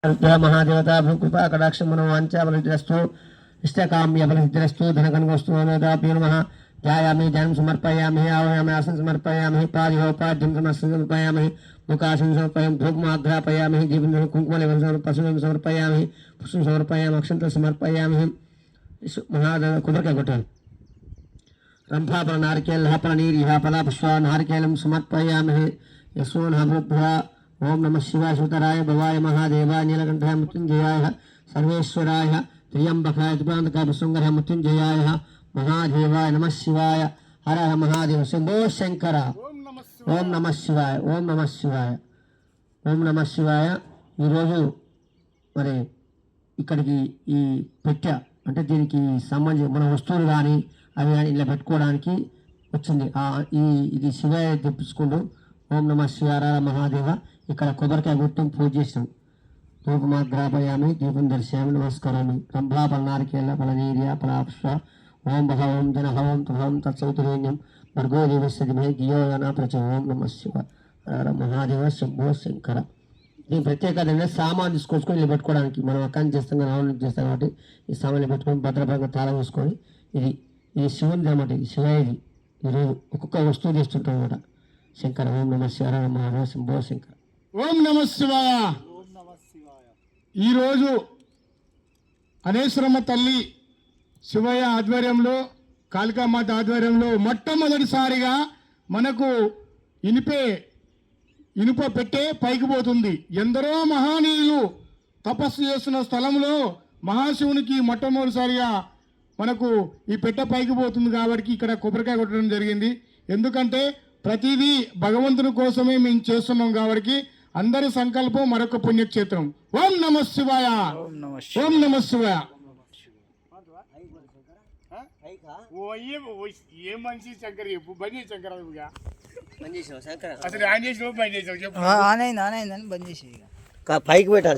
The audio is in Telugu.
महादेवता भूकृपा कटाक्ष मनोवांचाबलिद्रस्तु इष्टकाम्यबलिद्रस्तु धनकनगस्तु अनोदाभ्यो नमः ध्यायामि ध्यानं समर्पयामि आवाहयामि आसन समर्पयामि पाद्योपाद्यं समर्पयामि मुखासन समर्पयामि धूपमाग्रापयामि जीवनं कुङ्कुमलेपनं समर्पयामि पुष्पं समर्पयामि अक्षन्तं समर्पयामि महादेव कुबरकाय कोट्टाలి रंभाफल नारिकेल फल नीरिह फल पुष्प नारिकेलं समर्पयामि यशोनभृभ्या ओम नमः शिवाय सुतराय भवाय महादेवाय नीलकंठाय मृत्युंजयाय सर्वेश्वराय त्र्यंबकाय त्रिपुरांतकाय भृशृंगाय मृत्युंजयाय महादेवाय नमः शिवाय हर हर महादेव शंभो शंकर ओम नमः शिवाय ओम नमः शिवाय ओम नमः शिवाय ఈరోజు మరి ఇక్కడికి ఈ పెట్టె అంటే దీనికి సంబంధించి మన వస్తువులు కానీ అవి కానీ ఇలా పెట్టుకోవడానికి వచ్చింది ఇది శివయ్య తెప్పించుకుంటూ ఓం నమ శివాయ మహాదేవ ఇక్కడ కొబ్బరికాయ గుర్తం పూజ చేసినాం ధూపమాగ్రాపయామి దీపం దర్శయామి నమస్కారామి రంభా పలనారికేల ఫలనీర్య ఫలాపుష్ప ఓం బహ ఓం జన ఓం తుహం తత్సవితురేణ్యం భర్గో దేవస్య ధీమహి ధియో యో ప్రచో ఓం నమ శివాయ మహాదేవ శంభో శంకర దీని ప్రత్యేకత ఏంటంటే సామాన్ తీసుకొచ్చుకొని ఇలా పెట్టుకోవడానికి మనం అక్కడి చేస్తాం కదా ఆవులు చేస్తాం కాబట్టి ఈ సామాన్లు పెట్టుకొని భద్రపరంగా తాళం వేసుకొని ఇది శివునిది అన్నమాట ఇది శివయ్యది ఈరోజు ఒక్కొక్క వస్తువు చేస్తుంటాం అన్నమాట శంకర ఓం నమ శివాయ మహాదేవ శంభో శంకర ఓం నమ శివాయ. ఈరోజు అనేశ్వరమ్మ తల్లి శివయ్య ఆధ్వర్యంలో కాళికామాత ఆధ్వర్యంలో మొట్టమొదటిసారిగా మనకు ఇనుప పెట్టే పైకి పోతుంది. ఎందరో మహానీయులు తపస్సు చేస్తున్న స్థలంలో మహాశివునికి మొట్టమొదటిసారిగా మనకు ఈ పెట్టె పైకి పోతుంది కాబట్టి ఇక్కడ కొబ్బరికాయ కొట్టడం జరిగింది. ఎందుకంటే ప్రతిదీ భగవంతుని కోసమే మేము చేస్తున్నాం కాబట్టి అందరి సంకల్పం మరొక పుణ్యక్షేత్రం. ఓం నమ శివాయ ఓం నమ శివాయ. ఏ మనిషి శంకర్ చెప్పు బంద్ చేసి శంకర్ అసలు ఆయన చేసిన బంద్ చేసావు చెప్పు ఆనైందని బంద్ చేసి పైకి పెట్టాలి.